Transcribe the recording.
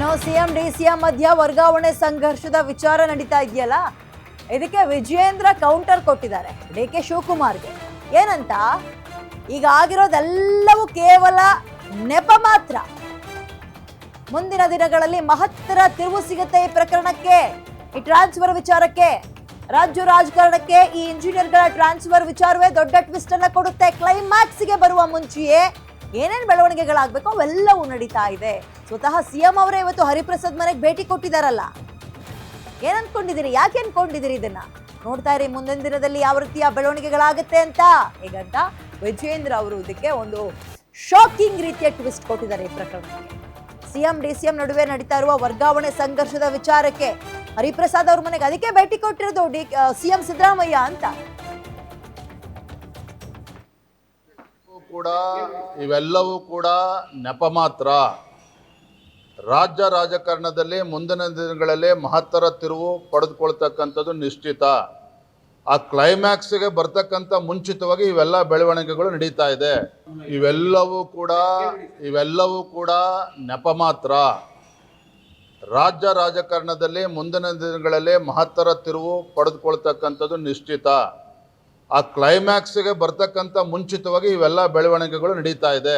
ಏನೋ CM DCM ಮಧ್ಯ ವರ್ಗಾವಣೆ ಸಂಘರ್ಷದ ವಿಚಾರ ನಡೀತಾ ಇದೆಯಲ್ಲ, ಇದಕ್ಕೆ ವಿಜಯೇಂದ್ರ ಕೌಂಟರ್ ಕೊಟ್ಟಿದ್ದಾರೆ ಡಿ.ಕೆ. ಶಿವಕುಮಾರ್ಗೆ. ಏನಂತ, ಈಗ ಆಗಿರೋದೆಲ್ಲವೂ ಕೇವಲ ನೆಪ ಮಾತ್ರ. ಮುಂದಿನ ದಿನಗಳಲ್ಲಿ ಮಹತ್ತರ ತಿರುವು ಸಿಗುತ್ತೆ ಈ ಪ್ರಕರಣಕ್ಕೆ, ಈ ಟ್ರಾನ್ಸ್ಫರ್ ವಿಚಾರಕ್ಕೆ. ರಾಜ್ಯ ರಾಜಕಾರಣಕ್ಕೆ ಈ ಇಂಜಿನಿಯರ್ಗಳ ಟ್ರಾನ್ಸ್ಫರ್ ವಿಚಾರವೇ ದೊಡ್ಡ ಟ್ವಿಸ್ಟ್ ಅನ್ನ ಕೊಡುತ್ತೆ. ಕ್ಲೈಮ್ಯಾಕ್ಸ್ಗೆ ಬರುವ ಮುಂಚೆಯೇ ಏನೇನು ಬೆಳವಣಿಗೆಗಳಾಗಬೇಕು ಅವೆಲ್ಲವೂ ನಡೀತಾ ಇದೆ. ಸ್ವತಃ ಸಿಎಂ ಅವರೇ ಇವತ್ತು ಹರಿಪ್ರಸಾದ್ ಮನೆಗೆ ಭೇಟಿ ಕೊಟ್ಟಿದ್ದಾರಲ್ಲ. ಏನ್ ಅನ್ಕೊಂಡಿದ್ದೀರಿ, ಯಾಕೆ ಅನ್ಕೊಂಡಿದ್ದೀರಿ ಇದನ್ನ? ನೋಡ್ತಾ ಇರಿ ಮುಂದಿನ ದಿನದಲ್ಲಿ ಯಾವ ರೀತಿಯ ಬೆಳವಣಿಗೆಗಳಾಗುತ್ತೆ ಅಂತ. ಹೀಗಂತ ವಿಜಯೇಂದ್ರ ಅವರು ಇದಕ್ಕೆ ಒಂದು ಶಾಕಿಂಗ್ ರೀತಿಯ ಟ್ವಿಸ್ಟ್ ಕೊಟ್ಟಿದ್ದಾರೆ ಈ ಪ್ರಕರಣಕ್ಕೆ. ಸಿಎಂ ಡಿಸಿಎಂ ನಡುವೆ ನಡೀತಾ ಇರುವ ವರ್ಗಾವಣೆ ಸಂಘರ್ಷದ ವಿಚಾರಕ್ಕೆ ಹರಿಪ್ರಸಾದ್ ಅವ್ರ ಮನೆಗೆ ಅದಕ್ಕೆ ಭೇಟಿ ಕೊಟ್ಟಿರೋದು ಸಿಎಂ ಸಿದ್ದರಾಮಯ್ಯ ಅಂತ. ಇವೆಲ್ಲವೂ ಕೂಡ ನೆಪ ಮಾತ್ರ. ರಾಜ್ಯ ರಾಜಕಾರಣದಲ್ಲಿ ಮುಂದಿನ ದಿನಗಳಲ್ಲಿ ಮಹತ್ತರ ತಿರುವು ಪಡೆದುಕೊಳ್ತಕ್ಕಂಥದ್ದು ನಿಶ್ಚಿತ. ಆ ಕ್ಲೈಮ್ಯಾಕ್ಸ್ಗೆ ಬರ್ತಕ್ಕಂಥ ಮುಂಚಿತವಾಗಿ ಇವೆಲ್ಲ ಬೆಳವಣಿಗೆಗಳು ನಡೀತಾ ಇದೆ. ಇವೆಲ್ಲವೂ ಕೂಡ ನೆಪ ಮಾತ್ರ. ರಾಜ್ಯ ರಾಜಕಾರಣದಲ್ಲಿ ಮುಂದಿನ ದಿನಗಳಲ್ಲಿ ಮಹತ್ತರ ತಿರುವು ಪಡೆದುಕೊಳ್ತಕ್ಕಂಥದ್ದು ನಿಶ್ಚಿತ. ಆ ಕ್ಲೈಮ್ಯಾಕ್ಸ್ಗೆ ಬರ್ತಕ್ಕಂಥ ಮುಂಚಿತವಾಗಿ ಇವೆಲ್ಲ ಬೆಳವಣಿಗೆಗಳು ನಡೀತಾ ಇದೆ.